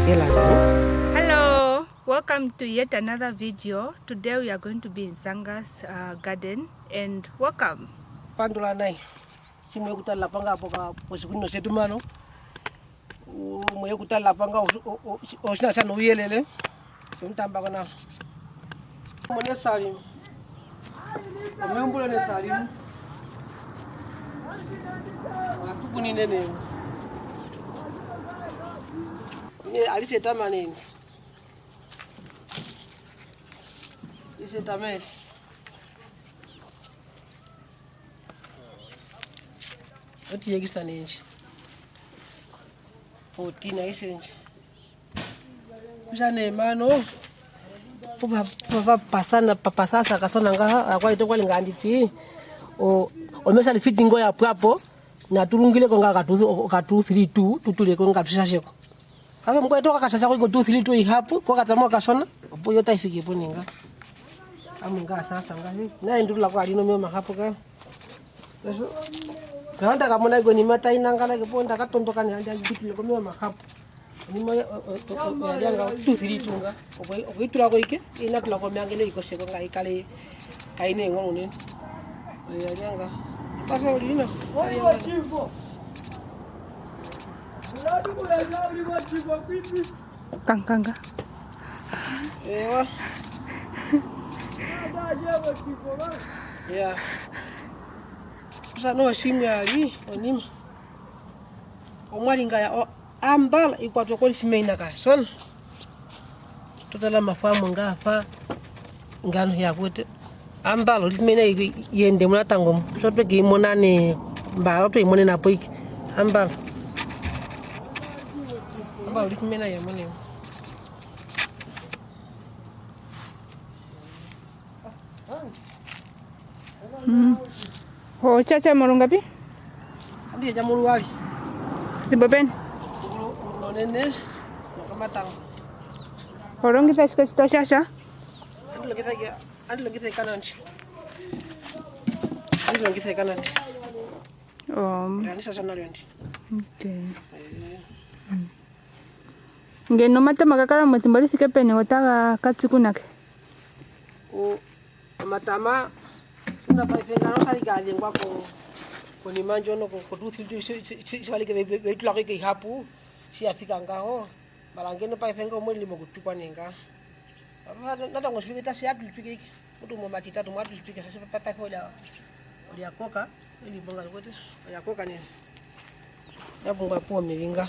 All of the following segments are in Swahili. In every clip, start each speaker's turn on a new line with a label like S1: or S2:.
S1: Hello, welcome to yet another video. Today we are going to be in Sanga's garden and welcome.
S2: Pandula nai. Simu kutala panga poka posikuno setumano. Moyo kutala panga osina sana uyelele. Simtamba kana. Mone salim. Amembula ne salim. Tukuni nene. Ni aliseta manini. Iseta meli. Oti yegisa ninji. 14 aisenji. Kusane mano. Papasasa kasona nga akwa ito kwali nganditi. O mesa lifiti ngo ya papo na turungile ko nga ka 232 tutule ko nga tushasheko. Kama mko itoka kasasa ko 232 ihapo ko katamo kasona opo yota ifike poninga. Amunga sasa ngani. Na ndula kwa lino mema hapo ka. Sasa Kanda kama na goni mata inangala keponda katondoka ni anja ngitule ko mema hapo. Ni mo ya nga 232 nga. Opo itula ko ike ina tula ko myangele iko seko nga ikale kaine ngwangu ni. Ya nga. Pasa ulina.
S1: Kangkanga.
S2: Ewa. Ya. Sasa no shimyali onima. Omwalinga ya ambala ikwatwa ko fimena ka son. Totala mafamu ngafa ngano ya kwete. Ambala fimena yende munatango. Soto ki monane mbalo to imone na poiki. Ambala. Ambala fimena ya mone.
S1: Oh, chacha morungapi?
S2: Andi jamuru wali.
S1: Sibopen.
S2: Nene kamatang.
S1: Orang kita suka chacha.
S2: Andi lagi saya kanan. Andi lagi saya kanan. Yani sasa nalo andi.
S1: Okay. Ngeno mata makakara mutimbali sikepene otaga katsukunake.
S2: O matama na paifenga no sai gali ngwa ko ni manjo no ko duthi si wali ke betula ke hapu si afika ngao balangene paifenga mo limo kutukwa nenga nata ngosifika si atu tupike mutu mo matita to matu tupike sasa papa fola ya koka ili bonga kote ya koka ni ya bonga po mivinga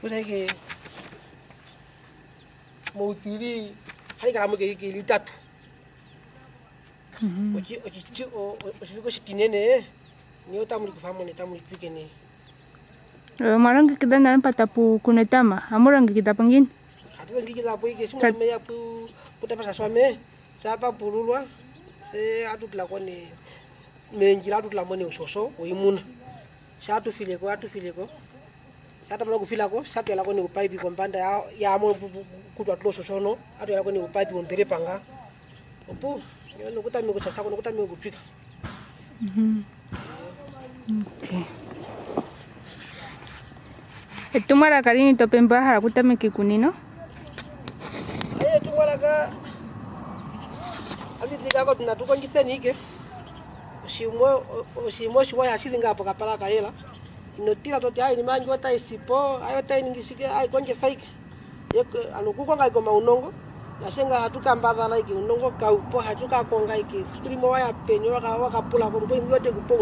S2: Usai mau tiri hari karamu ke litatu. Oshikuku shitinene ni otamu kufahamu ni tamu lipike ni.
S1: Marang kita naran patapu kunetama, amurang kita pangin.
S2: Hatu ngi kita po ike semua me ya puta pasa swame. Sapa pululwa se atu tlakoni menjila atu tlamoni usoso oimuna. Satu fileko Sata mna kufila ko satu yala ko ni upaipi ko mbanda ya mo kutwa tloso sono atu yala ko ni upaipi on terepanga opo yo kuta mi ko sasa ko kuta mi ko pika.
S1: Okay. Etumara karini topemba hara kutame kikunino.
S2: Tumara ka andi diga ko tunatuko ngiteni ke. Oshimo shiwa ya shilinga hapo kapala kaela. Inotira tote ai ni mangi wata isipo ayo tai ningisike ai konje fake yeko anukuko ngai koma unongo yasenga hatuka mbadha like unongo kaupo hatuka konga iki sprimo waya penyo waka pula ko mbo yote kupo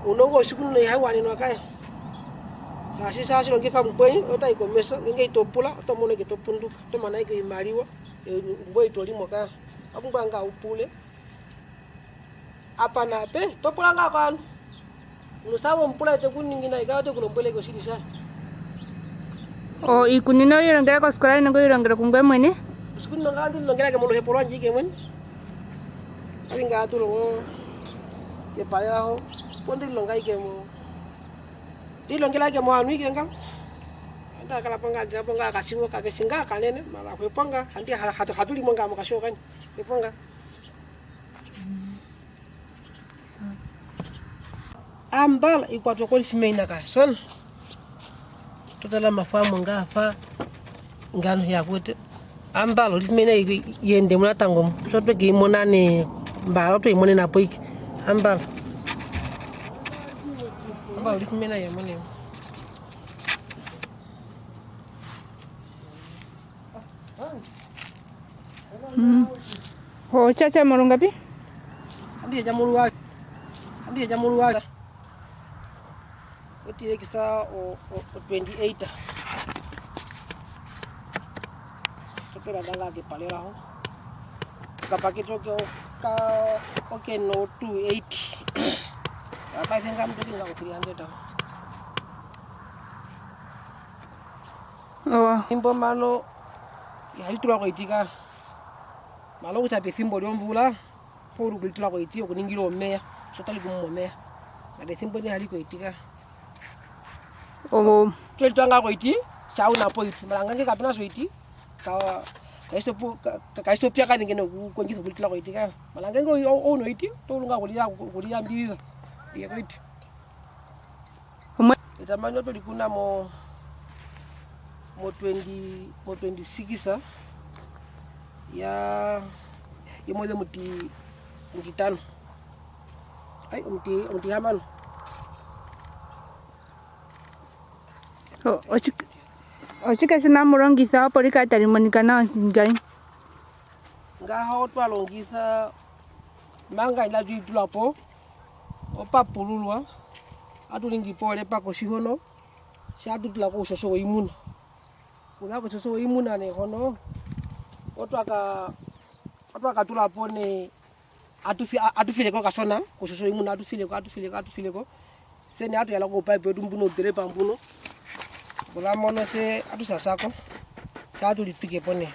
S2: unongo shikuno ya wani no kai sasa longifa mboi otai komesa ngai topula tomone ke topundu to manai ke imaliwa mboi tolimo ka abunganga upule apa na pe topula nga kan Nusawo mpula ite kuningina ikawote kulombele ko shirisa.
S1: O ikunino yirongera ko skola ngo yirongera kungwe mwene.
S2: Sikuno ngandi longera ke molohe polwanji ke mwen. Alinga atulo ke paya ho. Pondi longai ke mo. Di longela ke mo anu ke nga. Anda kala panga kasiwo ka ke singa kanene mala ko panga andi hatuli monga mo kasho kan. Ke panga. ambala ikwatwa kwa fimena kason tutala mafamu ngafa ngano yakwete ambala fimena yende munatango soto ke monane mbalo to imone na poiki ambala fimena yemone
S1: Ho chacha morungapi?
S2: Andi jamuru wa Oti kisa o 28 Topera dala ke palela ho kapakito ke ka okay no 280 apa fenga mtiki na 300
S1: Oh
S2: imbo malo ya itula ko itika malo kutape simbo lyomvula poru kulitula ko itio kuningiro omeya sotali kumomea na simbo ni haliko itika
S1: oh
S2: twetanga ko iti chauna polisi malanganje kapina so iti ka kaiso pia ka ngene ko ngizo kulitula ko itika malanganje ono iti to lunga kulia mbira dia ko iti itamanyo to likuna mo 26 ya moja muti tano ai umti hamano
S1: Ochika sina murongisa porika tarimonika na ngai
S2: ngaho twalongisa manga ila ditulapo opa pululwa atulingi pole pako sihono shatu tulako soso imuna Kuga soso imuna ne hono otwaka tulapo ne atufile ko kasona kusoso imuna atufile ko sene atu yala ko pipe dumbuno drepa mbuno kula mono se atusasako shatu lifike pone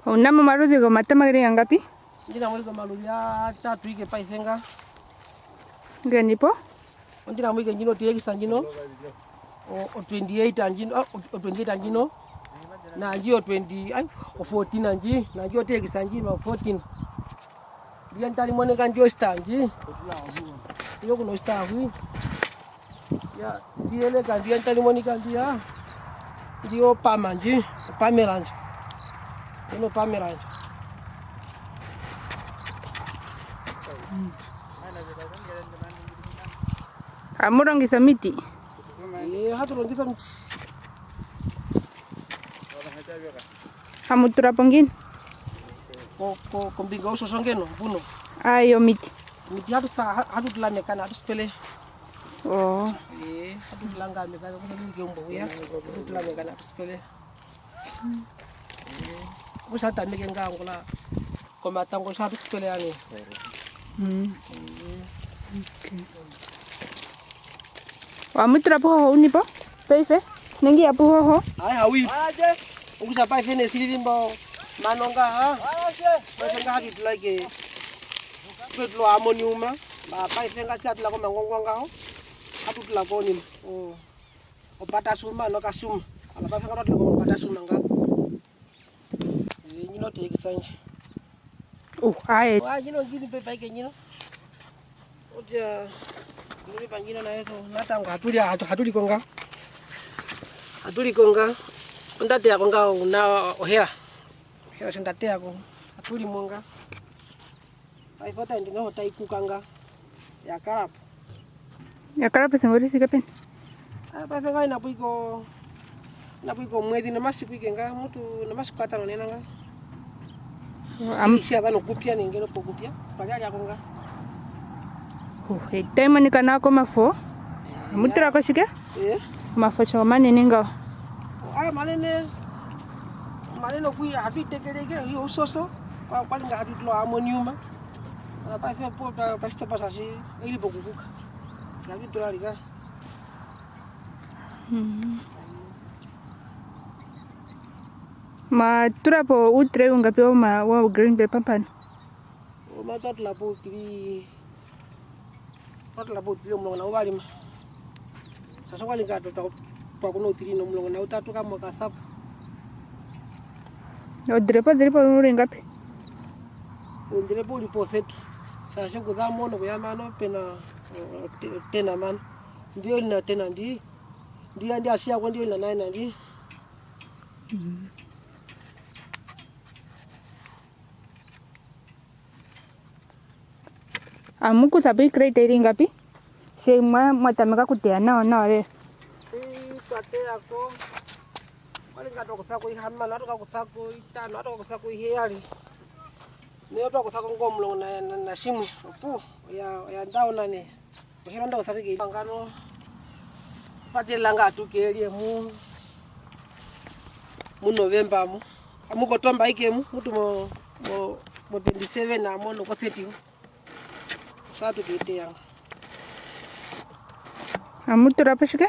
S1: Una mamaruthi go matamagiri ngapi?
S2: Ndina mwiko maluthi ya 3 ike paisenga
S1: Ganipo?
S2: Ndina mwiko njino tiekisa njino o 28 anjino o 28 anjino na njio 20 ai o 14 anji na njio tiekisa njino 14 dia ntali moneka ndio stanji yo kuno stawi ya diele kan dia ntali monika ndia ndio pamanji pamelanji no pamelanji
S1: Amurongisa miti.
S2: Haturongisa miti.
S1: Hamutura pongin.
S2: Ko mbinga uso songeno buno.
S1: Ayo miti.
S2: Miti hatu tulame kana hatu spele.
S1: Oh.
S2: Hatu tulanga mekana ko ngi umbo ya. Hatu tulame kana hatu spele. Usa ta meke ngangula. Ko matango hatu spele yani.
S1: Okay. Wamutura poho unipo? Peife? Nengi apu ho?
S2: Ai hawi. Aje. Usa pai fene silimbo manonga ha. Aje. Paisenga hatu tulage. Petlo amoniuma. Ba pai fenga chat la ko mangongwanga ho. Hatu tulagoni. O patasuma no kasum. Ala pai fenga hatu ko patasuma nga. Nyino te kisanji.
S1: Ai.
S2: Wa nyino ngini pe pai ke nyino. Oja Nuri pangino na yeso natanga hatuli konga ndate konga na ohera sendate yako hatuli monga aifata ndino hotai kukanga ya karap
S1: sengori sikapen
S2: apa fenga na puiko mwezi na masiku ikenga mtu na masiku 5 nena nga si agano kupia ningeno pokupia pali ya konga
S1: time ni kana ko mafo mutira ko shike mafo cho manene nga
S2: manene kui hatu tekelege yo soso kwa nga hatu lo amoniuma ala pa fe po pa sto pasasi ili bokukuka ngabi dolariga
S1: ma turapo utre ngapi o ma wa green be pampan
S2: o ma tot la po kiri la botile mlongo na ubali ma sasa wali gato ta pa kuno tiri no mlongo na utatu kama kasapu
S1: o drepa uri ngapi
S2: ndire po lipo fetu Sasa kuda mono kuyamano pena tena man. Ndio lina tena ndi. Ndio asia kwa ndio lina naina ndi.
S1: Amuku sabi criteria ngapi? Sema matameka kutea na re.
S2: Kwate yako. Wale ngato kusako ihama na toka kusako itano na toka kusako iheyali. Niyo toka kusako ngomlo na shimwe. Opu ya ndao nani. Hilo ndao sariki ngano. Pati langa tukelie mu November mu. Amuko tomba ike mu mutu mo 27 na mono ko seti. Satu kite yang.
S1: Amu tu apa sih ke?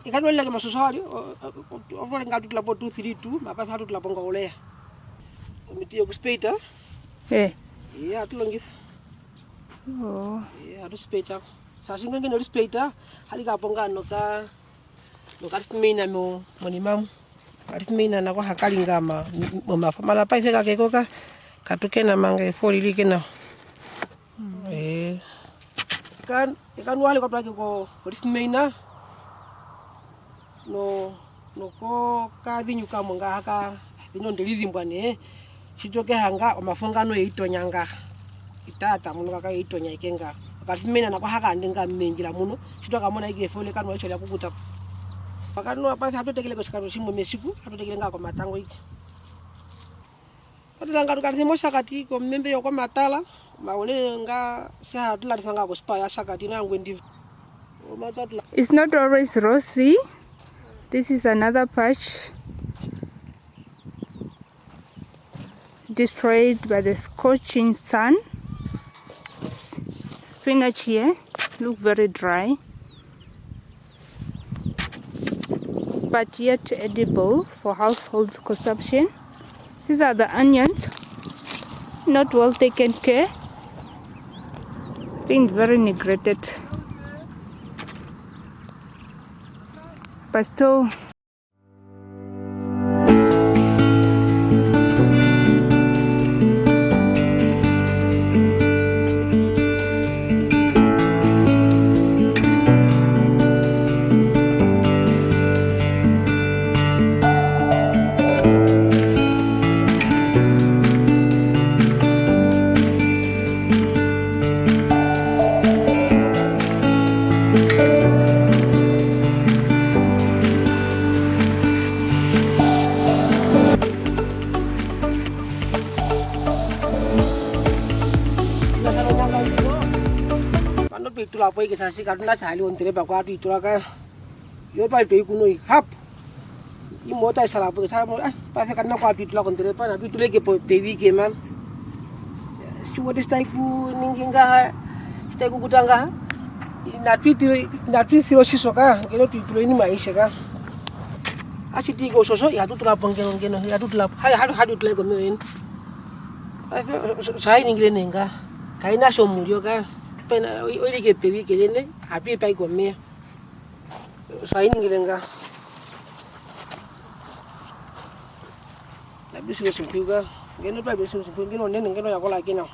S2: Ikan wala lagi masuk sehari. Orang enggak tu lapor 232, maka satu tu lapor kau leh. Mesti aku sepeda. Iya, tu lagi.
S1: Oh.
S2: Iya, harus sepeda. Saya singkat kan harus sepeda. Hari kapong kan, noka mina mo ni mam. Harus mina nak aku hakaling gama. Malah apa sih kakek kau kah? Katuke na mangga fori likena. Ikan wale ko plaki ko rismeina. No ko ka dinyu ka manga haka dinyo ndelizi mbwane. Sitoke hanga omafunga no itonyanga. Itata muno ka itonya ikenga. Rismeina na ko haka ndinga menjira muno. Sitoka mona ige fole kan wacho la kukuta. Pakano apa hatu tekele ko sikaro simu mesiku, hatu tekele nga ko matango iki. Ati langa tukati mo sakati ko membe yoko matala maone nga sa hatula tsanga ko spa ya sakati na ngwendi.
S1: It's not always rosy. This is another patch destroyed by the scorching sun. Spinach here look very dry, but yet edible for household consumption. These are the onions, not well taken care, being very neglected, but still.
S2: Itulah apa yang saya sih karena saya lihat ontere bakwa itulah kan, yo pakai kunoi hap, ini mau tay salah apa saya mau pakai karena kau itulah ontere pa, nabi itulah ke pewi ke man, semua di staiku ningkinga, staiku kutangga, nabi sirosi soka, kalau itulah ini maisha kan, asyik tiga soso, ya tu telah pengkenong, ya tu telah, hadu telah kemudian, saya ninggalin enggak, kaina somulio kan. Pena oi ke pewi ke jene happy pai ko me sai ngilenga na bisu simpuga ngeno pa bisu simpuga ngeno nene ngeno ya kola kina